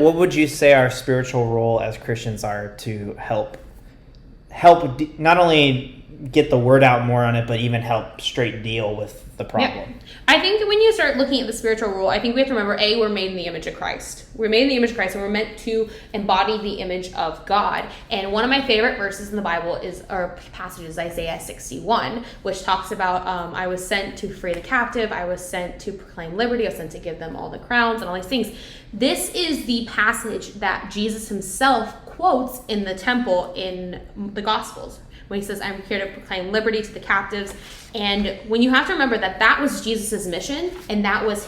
what would you say our spiritual role as Christians are to help not only get the word out more on it, but even help straight deal with the problem? Yeah. I think when you start looking at the spiritual rule, I think we have to remember, we're made in the image of Christ. We're made in the image of Christ, and we're meant to embody the image of God. And one of my favorite verses in the Bible or passages, Isaiah 61, which talks about, I was sent to free the captive, I was sent to proclaim liberty, I was sent to give them all the crowns and all these things. This is the passage that Jesus himself quotes in the temple in the Gospels, when he says, I'm here to proclaim liberty to the captives. And when you have to remember that was Jesus's mission, and that was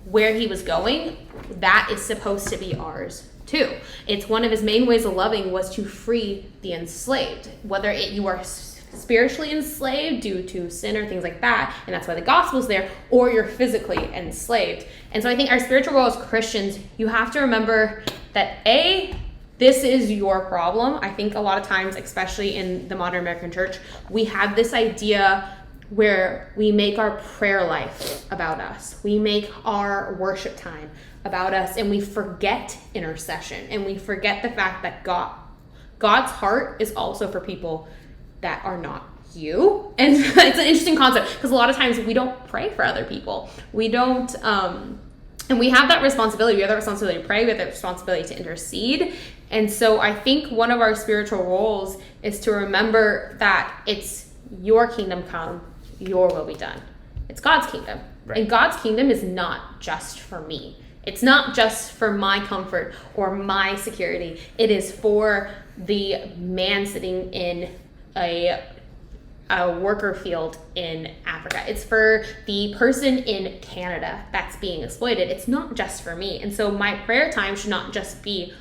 where he was going, that is supposed to be ours too. It's one of his main ways of loving was to free the enslaved, whether you are spiritually enslaved due to sin or things like that, and that's why the gospel's there, or you're physically enslaved. And so I think our spiritual role as Christians, you have to remember that this is your problem. I think a lot of times, especially in the modern American church, we have this idea where we make our prayer life about us. We make our worship time about us, and we forget intercession, and we forget the fact that God's heart is also for people that are not you. And it's an interesting concept, because a lot of times we don't pray for other people. We don't, and we have that responsibility. We have that responsibility to pray. We have that responsibility to intercede. And so I think one of our spiritual roles is to remember that it's your kingdom come, your will be done. It's God's kingdom. Right. And God's kingdom is not just for me. It's not just for my comfort or my security. It is for the man sitting in a worker field in Africa. It's for the person in Canada that's being exploited. It's not just for me. And so my prayer time should not just be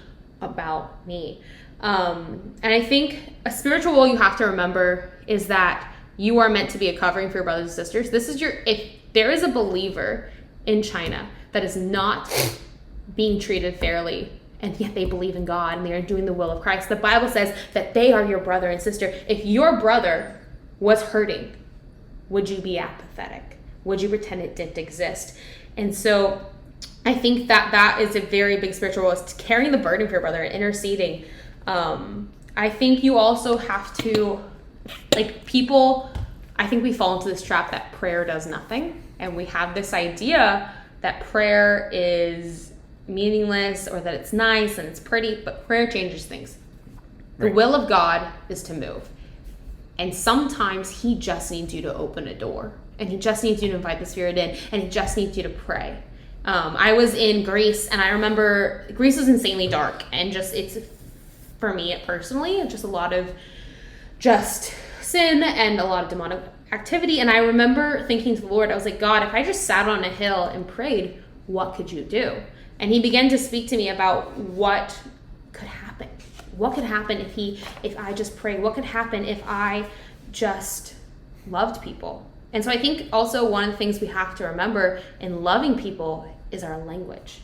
about me. And I think a spiritual role you have to remember is that you are meant to be a covering for your brothers and sisters. If there is a believer in China that is not being treated fairly, and yet they believe in God and they are doing the will of Christ, the Bible says that they are your brother and sister. If your brother was hurting, would you be apathetic? Would you pretend it didn't exist? And so I think that is a very big spiritual role, is carrying the burden for your brother and interceding. I think you also have to, I think we fall into this trap that prayer does nothing. And we have this idea that prayer is meaningless, or that it's nice and it's pretty, but prayer changes things. Right. The will of God is to move. And sometimes he just needs you to open a door, and he just needs you to invite the Spirit in, and he just needs you to pray. I was in Greece, and I remember Greece was insanely dark, and it's, for me personally, just a lot of just sin and a lot of demonic activity. And I remember thinking to the Lord, I was like, God, if I just sat on a hill and prayed, what could you do? And he began to speak to me about what could happen. What could happen if I just prayed? What could happen if I just loved people? And so I think also one of the things we have to remember in loving people is our language.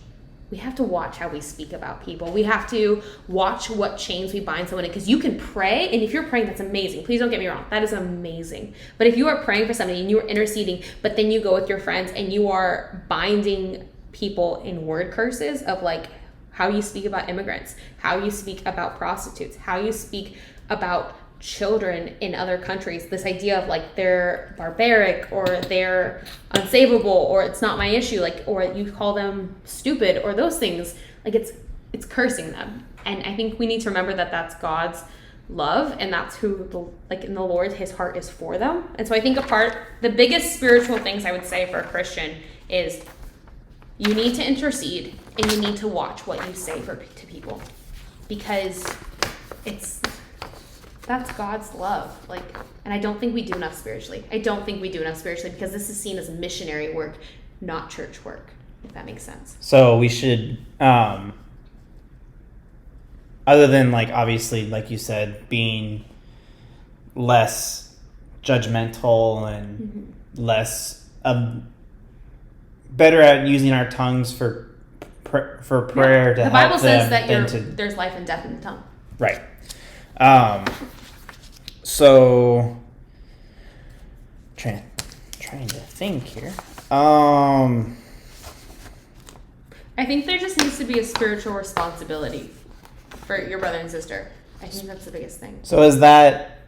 We have to watch how we speak about people. We have to watch what chains we bind someone in, because you can pray, and if you're praying, that's amazing. Please don't get me wrong. That is amazing. But if you are praying for somebody and you are interceding, but then you go with your friends and you are binding people in word curses of how you speak about immigrants, how you speak about prostitutes, how you speak about children in other countries, this idea of they're barbaric, or they're unsavable, or it's not my issue, or you call them stupid, or those things, it's cursing them. And I think we need to remember that that's God's love, and that's who in the Lord, his heart is for them. And so I think the biggest spiritual things I would say for a Christian is you need to intercede, and you need to watch what you say to people, because that's God's love. And I don't think we do enough spiritually. Because this is seen as missionary work, not church work, if that makes sense. So we should, other than obviously, like you said, being less judgmental and less, better at using our tongues for prayer to help them. The Bible says that there's life and death in the tongue. Right. So trying to think here. And I think there just needs to be a spiritual responsibility for your brother and sister. I think that's the biggest thing. So is that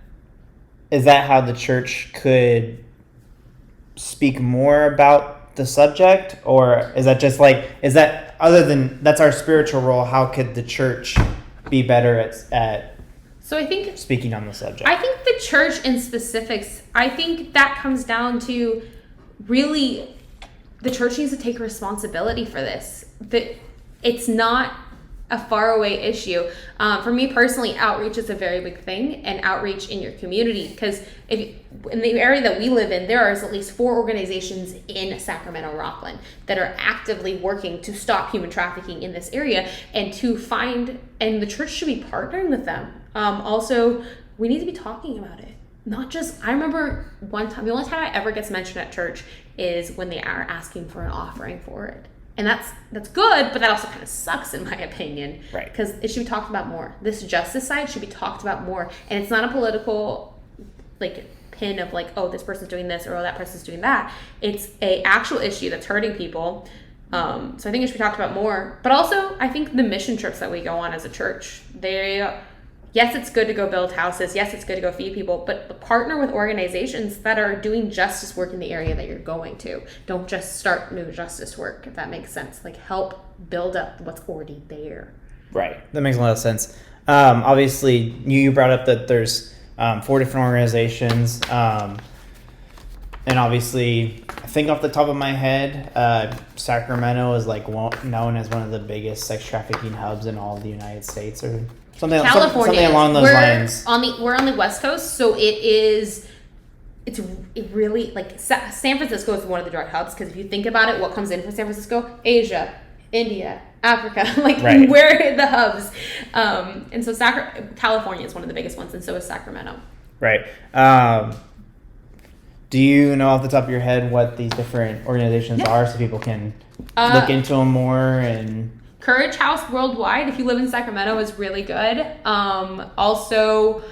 how the church could speak more about the subject, or is that just like, is that other than that's our spiritual role? How could the church be better at So I think speaking on the subject? I think the church in specifics, I think that comes down to really the church needs to take responsibility for this. That it's not a faraway issue. For me personally, outreach is a very big thing, and outreach in your community, because in the area that we live in, there are at least 4 organizations in Sacramento, Rockland, that are actively working to stop human trafficking in this area, and and the church should be partnering with them. Also, we need to be talking about it. Not just, I remember one time, the only time it ever gets mentioned at church is when they are asking for an offering for it. And that's good, but that also kind of sucks in my opinion. Right. Because it should be talked about more. This justice side should be talked about more. And it's not a political pin of oh, this person's doing this or oh, that person's doing that. It's a actual issue that's hurting people. So I think it should be talked about more. But also, I think the mission trips that we go on as a church, yes, it's good to go build houses. Yes, it's good to go feed people, but partner with organizations that are doing justice work in the area that you're going to. Don't just start new justice work, if that makes sense. Help build up what's already there. Right. That makes a lot of sense. Obviously, you brought up that there's 4 different organizations. And obviously, I think off the top of my head, Sacramento is known as one of the biggest sex trafficking hubs in all of the United States, or California. Something along those lines. We're on the West Coast, so it really San Francisco is one of the drug hubs, because if you think about it, what comes in from San Francisco? Asia, India, Africa, right. Where are the hubs? And so California is one of the biggest ones, and so is Sacramento. Right. Do you know off the top of your head what these different organizations are, so people can look into them more? And Courage House Worldwide, if you live in Sacramento, is really good. Also,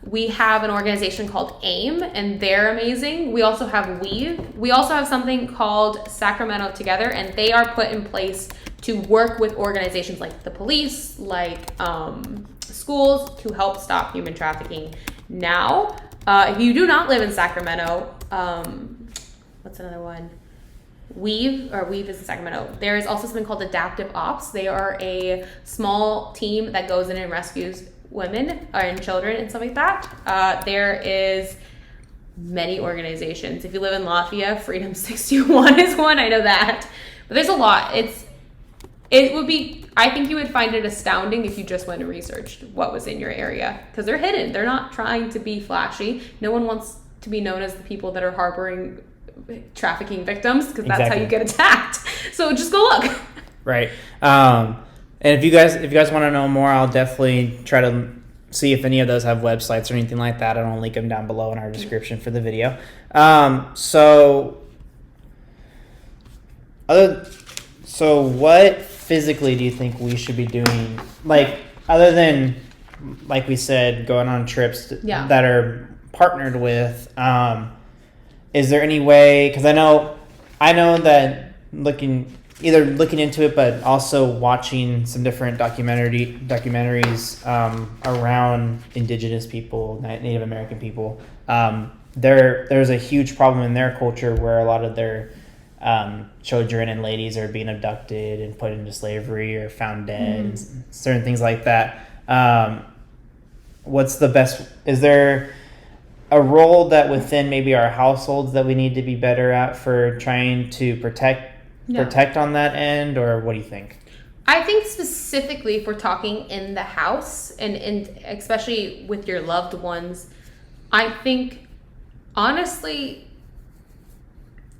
we have an organization called AIM, and they're amazing. We also have Weave. We also have something called Sacramento Together, and they are put in place to work with organizations like the police, schools, to help stop human trafficking. Now, if you do not live in Sacramento, what's another one? Weave is in Sacramento. There is also something called Adaptive Ops. They are a small team that goes in and rescues women and children and stuff like that. There is many organizations. If you live in Lafayette, Freedom 61 is one. I know that. But there's a lot. I think you would find it astounding if you just went and researched what was in your area, because they're hidden. They're not trying to be flashy. No one wants to be known as the people that are harboring trafficking victims, because that's how you get attacked. So just go look. Right. And if you guys want to know more, I'll definitely try to see if any of those have websites or anything like that. I'll link them down below in our description for the video. So what physically do you think we should be doing, other than, like we said, going on trips that are partnered with? Is there any way, because I know that looking into it, but also watching some different documentaries around Indigenous people, Native American people, there's a huge problem in their culture where a lot of their children and ladies are being abducted and put into slavery or found dead, and certain things like that. What's the best? Is there a role that within maybe our households that we need to be better at for trying to protect on that end, or what do you think? I think specifically if we're talking in the house and especially with your loved ones, I think honestly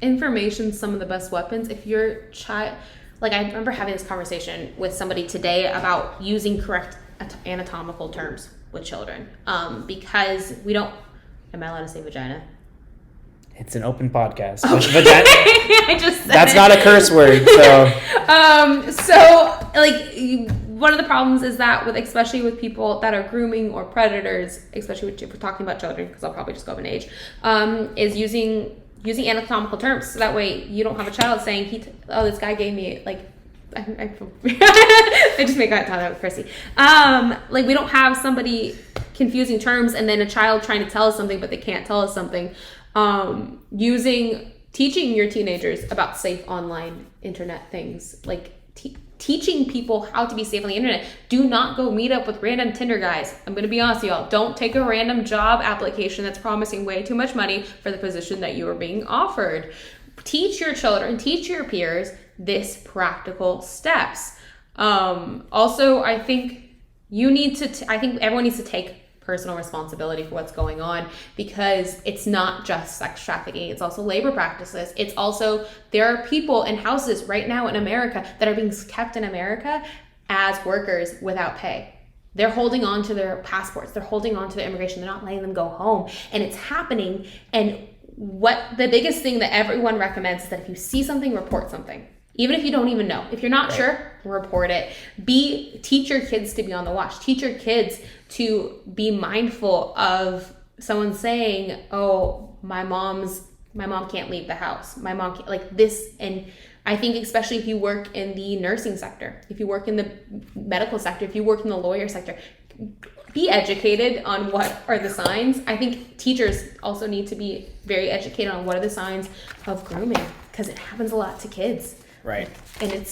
information's some of the best weapons. If your child, I remember having this conversation with somebody today about using correct anatomical terms with children, because we don't. Am I allowed to say vagina? It's an open podcast. Okay. Vagina, I just said that's it. not a curse word. So, one of the problems is that especially with people that are grooming or predators, especially if we're talking about children, because I'll probably just go up in age, is using anatomical terms. So that way you don't have a child saying, this guy gave me I just make eye contact with Chrissy. Like, we don't have somebody confusing terms and then a child trying to tell us something, but they can't tell us something. Teaching your teenagers about safe online internet things, like teaching people how to be safe on the internet. Do not go meet up with random Tinder guys. I'm going to be honest with y'all. Don't take a random job application that's promising way too much money for the position that you are being offered. Teach your children, teach your peers this practical steps. Also, I think everyone needs to take personal responsibility for what's going on, because it's not just sex trafficking, it's also labor practices. It's also, there are people in houses right now in America that are being kept in America as workers without pay. They're holding on to their passports, they're holding on to their immigration, they're not letting them go home, and it's happening. And what the biggest thing that everyone recommends is that if you see something, report something. Even if you don't even know. If you're not sure, report it. Teach your kids to be on the watch. Teach your kids to be mindful of someone saying, oh, my mom can't leave the house. My mom can't, like this. And I think especially if you work in the nursing sector, if you work in the medical sector, if you work in the lawyer sector, be educated on what are the signs. I think teachers also need to be very educated on what are the signs of grooming, because it happens a lot to kids. Right. And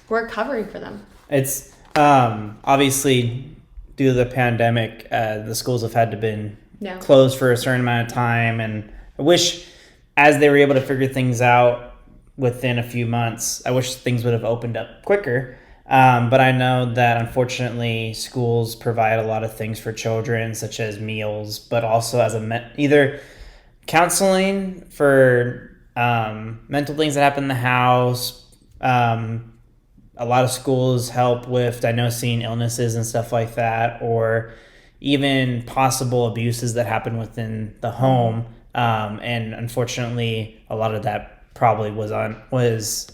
we're covering for them. It's obviously due to the pandemic, the schools have had to been closed for a certain amount of time. And I wish, as they were able to figure things out within a few months, I wish things would have opened up quicker. But I know that unfortunately schools provide a lot of things for children, such as meals, but also as either counseling for mental things that happen in the house. A lot of schools help with diagnosing illnesses and stuff like that, or even possible abuses that happen within the home. And unfortunately, a lot of that probably was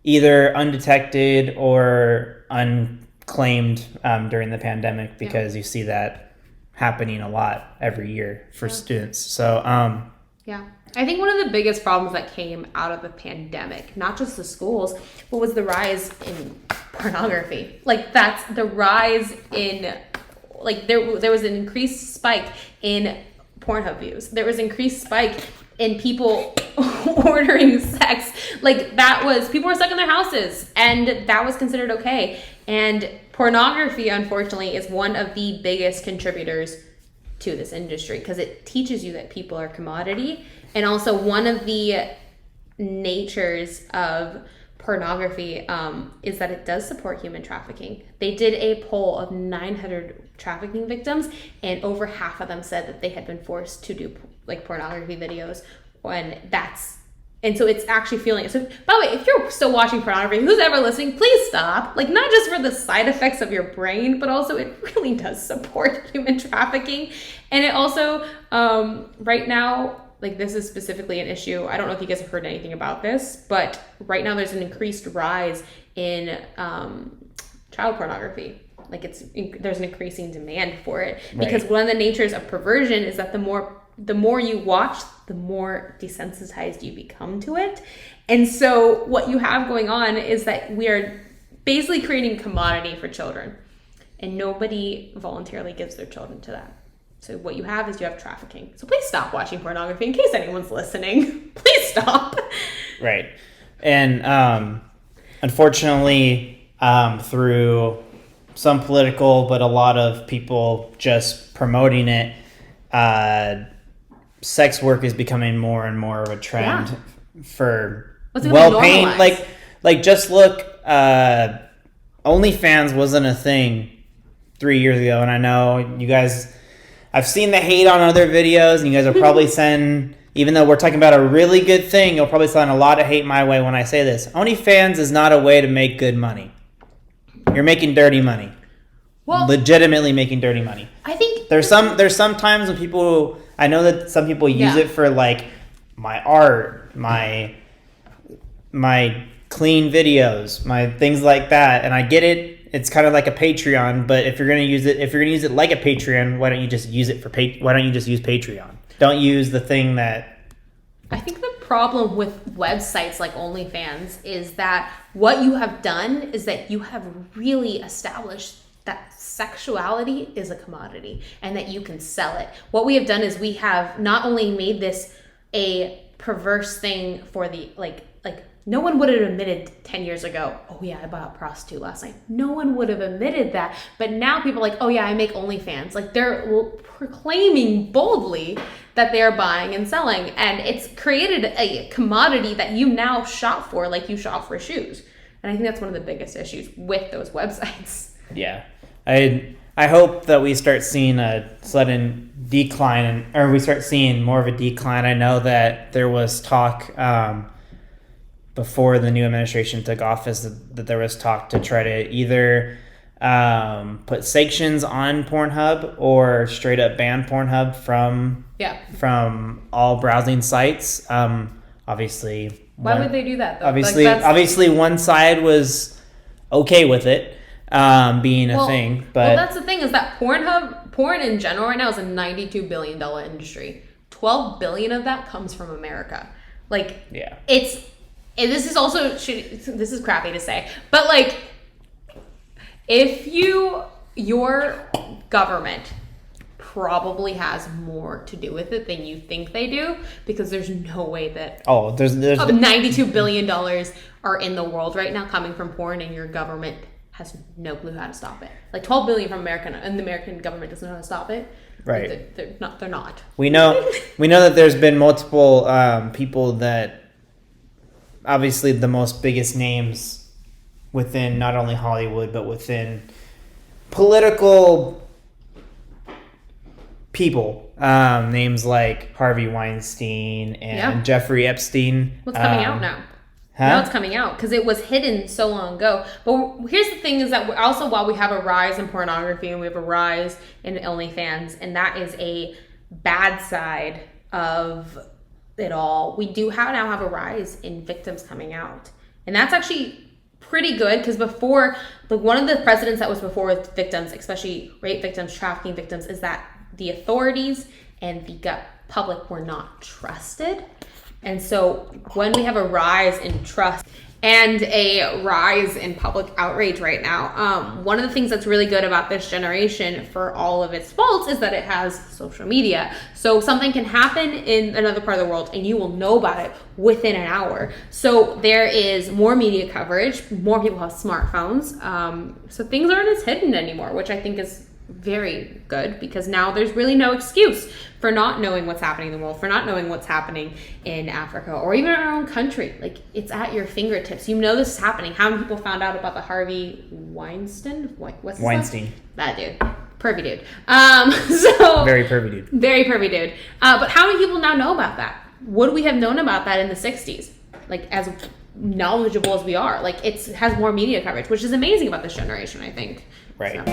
either undetected or unclaimed during the pandemic, because you see that happening a lot every year for students. So, I think one of the biggest problems that came out of the pandemic, not just the schools, but was the rise in pornography. Like, that's the rise in, like, there was an increased spike in Pornhub views. There was an increased spike in people ordering sex. Like, people were stuck in their houses, and that was considered okay. And pornography, unfortunately, is one of the biggest contributors to this industry, because it teaches you that people are commodity. And also, one of the natures of pornography is that it does support human trafficking. They did a poll of 900 trafficking victims, and over half of them said that they had been forced to do like pornography videos. And so it's actually feeling it. So, by the way, if you're still watching pornography, who's ever listening, please stop. Like, not just for the side effects of your brain, but also it really does support human trafficking. And it also, right now, like, this is specifically an issue. I don't know if you guys have heard anything about this, but right now there's an increased rise in child pornography. Like, there's an increasing demand for it, because one of the natures of perversion is that the more you watch, the more desensitized you become to it. And so what you have going on is that we are basically creating commodity for children, and nobody voluntarily gives their children to that. So what you have is trafficking. So please stop watching pornography, in case anyone's listening. Please stop. Right. And unfortunately, through some political, but a lot of people just promoting it, sex work is becoming more and more of a trend for well-paying. Like just look, OnlyFans wasn't a thing 3 years ago, and I know you guys, I've seen the hate on other videos, and you guys are probably sending, even though we're talking about a really good thing, you'll probably send a lot of hate my way when I say this. OnlyFans is not a way to make good money. You're making dirty money. Well, legitimately making dirty money. I think there's some times when people, I know that some people use it for like my art, my clean videos, my things like that, and I get it. It's kind of like a Patreon, but if you're gonna use it like a Patreon, why don't you just use it why don't you just use Patreon? Don't use the thing that. I think the problem with websites like OnlyFans is that what you have done is that you have really established that sexuality is a commodity and that you can sell it. What we have done is we have not only made this a perverse thing for the like no one would have admitted 10 years ago, oh yeah, I bought a prostitute last night. No one would have admitted that. But now people are like, oh yeah, I make OnlyFans. Like they're proclaiming boldly that they're buying and selling. And it's created a commodity that you now shop for like you shop for shoes. And I think that's one of the biggest issues with those websites. Yeah. I hope that we start seeing a sudden decline, or we start seeing more of a decline. I know that there was talk before the new administration took office that there was talk to try to either put sanctions on Pornhub or straight up ban Pornhub from all browsing sites. Obviously, why would they do that though? Obviously, one side was okay with it being a thing, but that's the thing is that porn in general right now is a $92 billion industry. 12 billion of that comes from America. Like, yeah, this is also this is crappy to say, but like, if your government probably has more to do with it than you think they do, because there's no way that there's $92 billion are in the world right now coming from porn, and your government has no clue how to stop it. Like 12 billion from America, and the American government doesn't know how to stop it. Right? They're not. We know that there's been multiple people that. Obviously, the most biggest names within not only Hollywood, but within political people. Names like Harvey Weinstein and Jeffrey Epstein. What's coming out now? Now it's coming out because it was hidden so long ago. But here's the thing is that also while we have a rise in pornography and we have a rise in OnlyFans, and that is a bad side of it all, we do now have a rise in victims coming out, and that's actually pretty good because before, like one of the precedents that was before with victims, especially rape victims, trafficking victims, is that the authorities and the public were not trusted. And so when we have a rise in trust and a rise in public outrage right now, one of the things that's really good about this generation, for all of its faults, is that it has social media. So something can happen in another part of the world and you will know about it within an hour. So there is more media coverage, more people have smartphones, so things aren't as hidden anymore, which I think is very good, because now there's really no excuse for not knowing what's happening in the world, for not knowing what's happening in Africa or even our own country. Like, it's at your fingertips. You know this is happening. How many people found out about the Harvey Weinstein? What's his Weinstein. name? That dude. Pervy dude. So very pervy dude. Very pervy dude. But how many people now know about that? Would we have known about that in the 60s? Like, as knowledgeable as we are. Like, it has more media coverage, which is amazing about this generation, I think. Right. So.